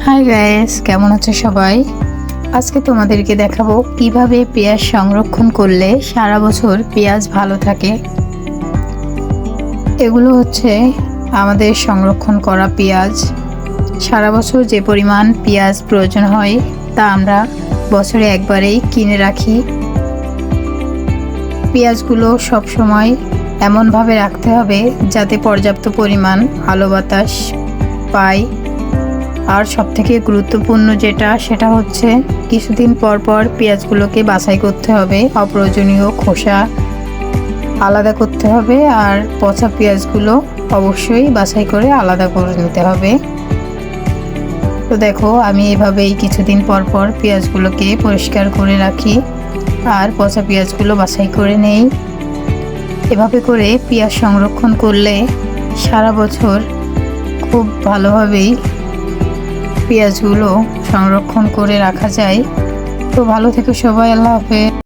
Hi guys, কেমন আছো সবাই? আজকে তোমাদেরকে দেখাবো কিভাবে পেঁয়াজ সংরক্ষণ করলে সারা বছর পেঁয়াজ ভালো থাকে। এগুলো হচ্ছে আমাদের সংরক্ষণ করা পেঁয়াজ। সারা বছর যে পরিমাণ পেঁয়াজ প্রয়োজন হয় তা আমরা বছরে একবারেই কিনে রাখি। পেঁয়াজগুলো সব সময় এমনভাবে রাখতে হবে যাতে পর্যাপ্ত পরিমাণ আলো বাতাস পায়। আর সবথেকে গুরুত্বপূর্ণ সেটা হচ্ছে কিছুদিন পর পর পেঁয়াজগুলোকে বাছাই করতে হবে, অপ্রয়োজনীয় খোসা আলাদা করতে হবে, আর পচা পেঁয়াজগুলো অবশ্যই বাছাই করে আলাদা করে নিতে হবে। তো দেখো, আমি এভাবেই কিছুদিন পর পর পেঁয়াজগুলোকে পরিষ্কার করে রাখি আর পচা পেঁয়াজগুলো বাছাই করে নেই। এভাবে করে পেঁয়াজ সংরক্ষণ করলে সারা বছর খুব ভালোভাবেই পেঁয়াজগুলো সংরক্ষণ করে রাখা যায়। তো ভালো থেকো সবাই, আল্লাহ হাফেজ।